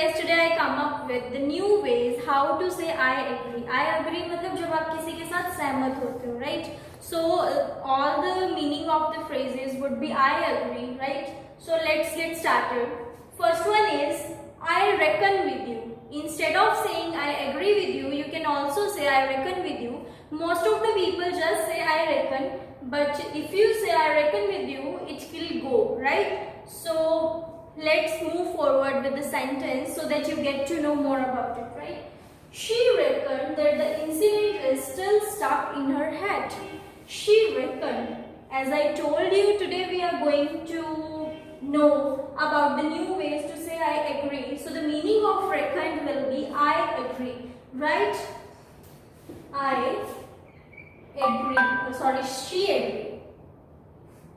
guys, today I come up with the new ways how to say I agree. I agree मतलब जब आप किसी के साथ सहमत होते हो, right? So all the meaning of the phrases would be I agree, right? So let's get started. First one is I reckon with you. Instead of saying I agree with you, you can also say I reckon with you. Most of the people just say I reckon, but if you say I reckon with you, it will go, right? So let's move forward with the sentence so that you get to know more about it, right? She reckoned that the incident is still stuck in her head. She reckoned. As I told you, today we are going to know about the new ways to say I agree. So the meaning of reckoned will be I agree, right? I agree. Sorry, she agreed.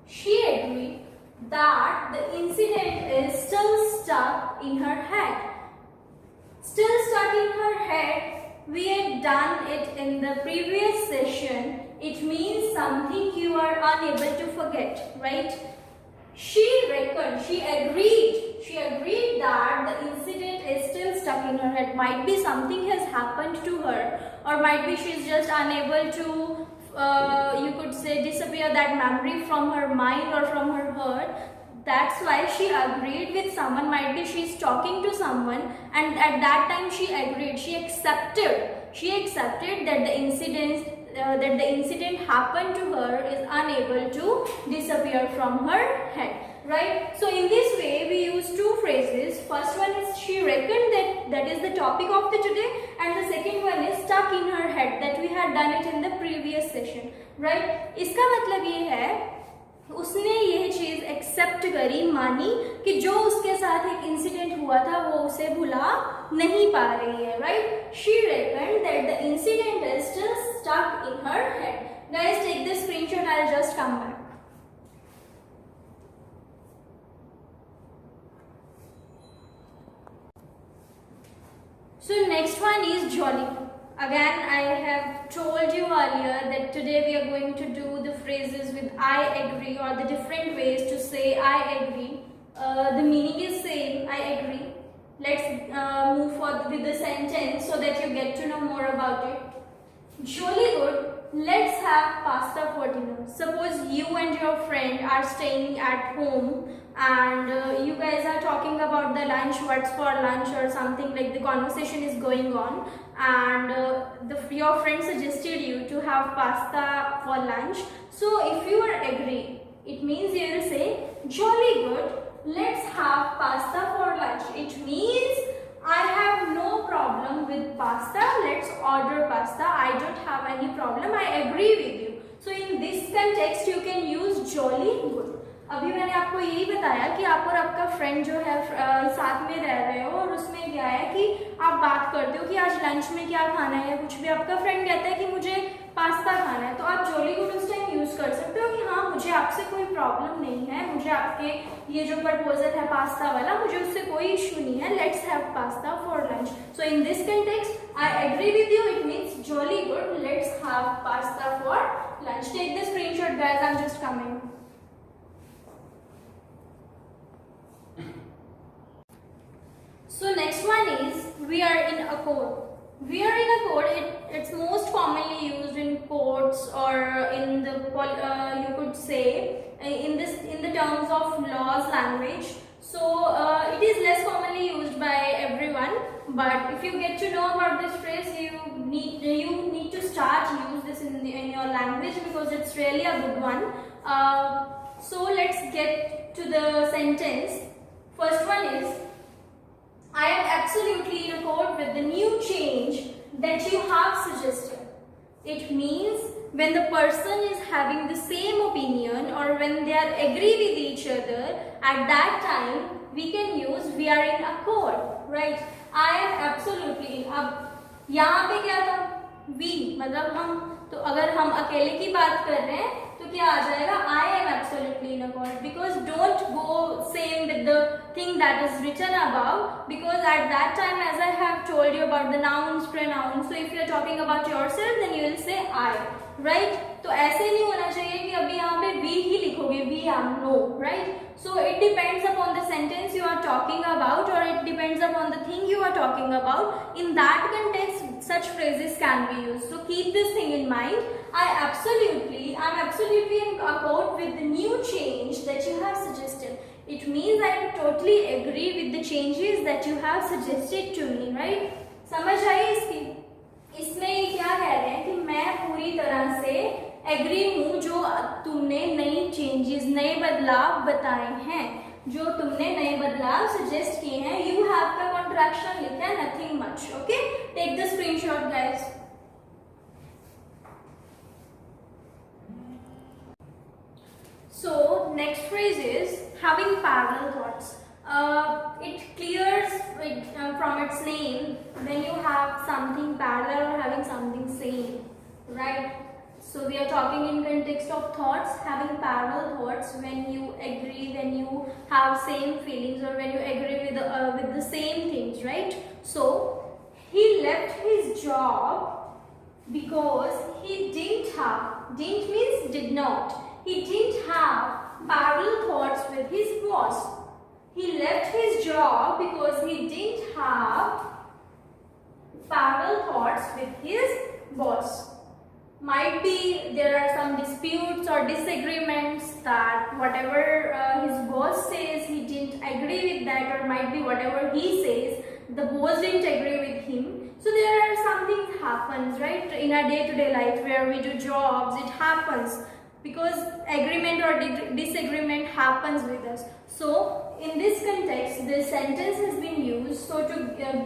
She agreed that the incident is still stuck in her head. Still stuck in her head, we had done it in the previous session. It means something you are unable to forget, right? She reckoned, she agreed that the incident is still stuck in her head. Might be something has happened to her, or might be she's just unable to you could say disappear that memory from her mind or from her heart. That's why she agreed with someone. Might be she's talking to someone, and at that time she agreed, she accepted that the incident happened to her is unable to disappear from her head, right? So in this way we use two phrases. First one is she reckoned, that is the topic of the today, and the second one is stuck in her head, that we had done it in the previous session, right? इसका मतलब ये है उसने यह चीज accept करी, मानी कि जो उसके साथ एक इंसिडेंट हुआ था वो उसे भुला नहीं पा रही है, right? She reckoned that the incident is still stuck in her head. Guys, take this screenshot, I will just come back. So next one is jolly. Again, I have told you earlier that today we are going to do the phrases with I agree, or the different ways to say I agree. The meaning is same, I agree. Let's move forward with the sentence so that you get to know more about it. Jolly good. Let's have pasta for dinner. Suppose you and your friend are staying at home and you guys are talking about the lunch, what's for lunch or something, like the conversation is going on, and your friend suggested you to have pasta for lunch. So if you are agree, it means you will say jolly good, let's have pasta for lunch. It means I have no problem with pasta, let's order pasta. I don't have any problem, I agree with you. So in this context you can use jolly good. अभी मैंने आपको यही बताया कि आप और आपका friend जो है साथ में रह रहे हो, और उसमें क्या है कि आप बात करते हो कि आज लंच में क्या खाना है, कुछ भी आपका फ्रेंड कहता है कि मुझे पास्ता खाना है, तो आप जॉली गुड उस टाइम यूज कर सकते हो कि हाँ मुझे आपसे कोई प्रॉब्लम नहीं है, मुझे आपके ये जो प्रपोजल है पास्ता वाला, मुझे उससे कोई इशू नहीं है, let's have pasta for lunch. So in this context I agree with you, it means jolly good, let's have pasta for lunch. Take the screenshot guys, I am just coming. So next one is we are in accord. We are in accord. It's most commonly used in courts or in the you could say in the terms of laws language. So it is less commonly used by everyone. But if you get to know about this phrase, you need to start use this in your language because it's really a good one. So let's get to the sentence. First one is I am absolutely in accord with the new change that you have suggested. It means when the person is having the same opinion or when they are agree with each other, at that time we can use we are in accord, right? I am absolutely in. अब यहाँ पे क्या था? We, मतलब हम, तो अगर हम अकेले की बात कर रहे हैं तो क्या आ जाएगा? I am absolutely in accord, because don't go same with the thing that is written above, because at that time, as I have told you about the nouns, pronouns, so if you are talking about yourself, then you will say I, right? तो ऐसे नहीं होना चाहिए कि अभी यहाँ पे we ही लिखोगे, we am, no, right? So it depends upon the sentence you are talking about, or it depends upon the thing you are talking about. In that context, such phrases can be used. So keep this thing in mind. I'm absolutely in accord with the new change that you have suggested. It means I totally agree with the changes that you have suggested to me, right? समझ आई इसकी? इसमें क्या कह रहे हैं कि मैं पूरी तरह से एग्री हूँ जो तुमने नई चेंजेस, नए बदलाव बताए हैं, जो तुमने नए बदलाव सजेस्ट किए हैं. यू हैव का कॉन्ट्रैक्शन लिखा है, nothing much. Okay, take the screenshot guys. So next phrase is having parallel thoughts. It clears from its name when you have something parallel or having something same, right? So we are talking in context of thoughts, having parallel thoughts when you agree, when you have same feelings, or when you agree with the same things, right? So he left his job because he didn't have, didn't means did not, he didn't have parallel thoughts with his boss. He left his job because he didn't have parallel thoughts with his boss. Might be there are some disputes or disagreements that whatever his boss says, he didn't agree with that, or might be whatever he says, the boss didn't agree with him. So there are some things happens, right, in our day-to-day life where we do jobs. It happens because agreement or disagreement happens with us. So in this context, this sentence has been used so to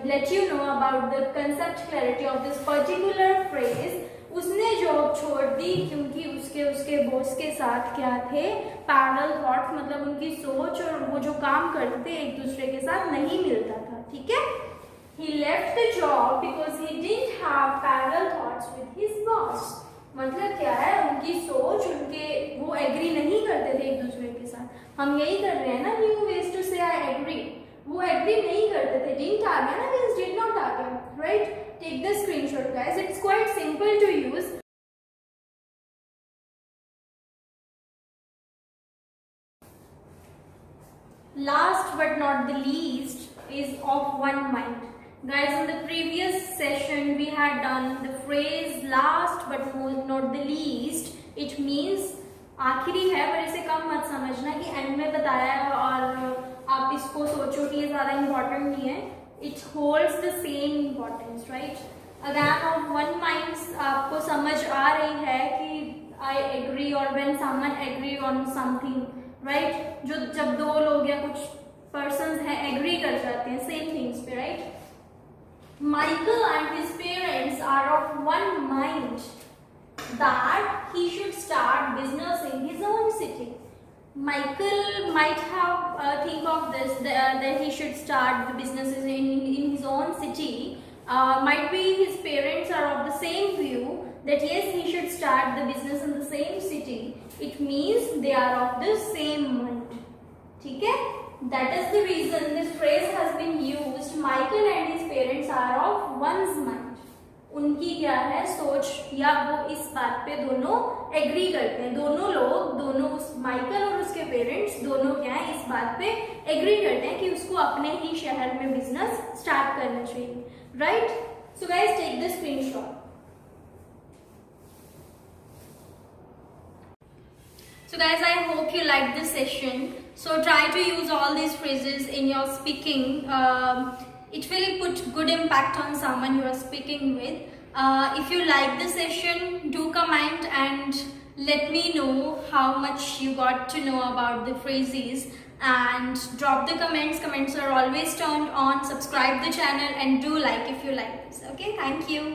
let you know about the concept clarity of this particular phrase. उसने job छोड़ दी क्योंकि उसके boss के साथ क्या थे, parallel thoughts, मतलब उनकी सोच और वो जो काम करते थे एक दूसरे के साथ नहीं मिलता था. ठीक है, he left the job because he didn't have parallel thoughts with his boss. मतलब क्या है, उनकी सोच, उनके वो एग्री नहीं करते थे एक दूसरे के साथ. हम यही कर रहे हैं ना, न्यू वेज टू से आई एग्री. वो एग्री नहीं करते थे, डिडंट आ गया ना, मींस डिड नॉट आ गया, right? Take the screenshot guys, it's quite simple to use. Last but not the least is of one mind. Guys, in the previous session we had done the phrase last but not the least. It means आखिरी है, पर इसे कम मत समझना कि and में बताया है और आप इसको सोचो कि ये ज़्यादा इम्पोर्टेंट नहीं है. It holds the same importance, right? Again of one mind आपको समझ आ रही है कि आई एग्री और when someone agree on something, right? जो जब दो लोग या कुछ पर्सन्स हैं एग्री कर जाते हैं सेम थिंग्स पे, right? Michael and his parents are of one mind that he should start business in his own city. Michael might have think of this that he should start the businesses in his own city. Might be his parents are of the same view that yes, he should start the business in the same city. It means they are of the same mind. ठीक है? That is the reason this phrase has been used. Michael and his parents are of one's mind. उनकी क्या है सोच, या वो इस बात पे दोनों एग्री करते हैं. दोनों लोग, दोनों उस माइकल और उसके पेरेंट्स दोनों क्या है इस बात पे एग्री करते हैं कि उसको अपने ही शहर में बिजनेस स्टार्ट करना चाहिए, right? So guys, take the screenshot. So guys, I hope you liked this session. So try to use all these phrases in your speaking. It will put good impact on someone you are speaking with. If you like the session, do comment and let me know how much you got to know about the phrases, and drop the comments. Comments are always turned on. Subscribe the channel and do like if you like this. Okay, thank you.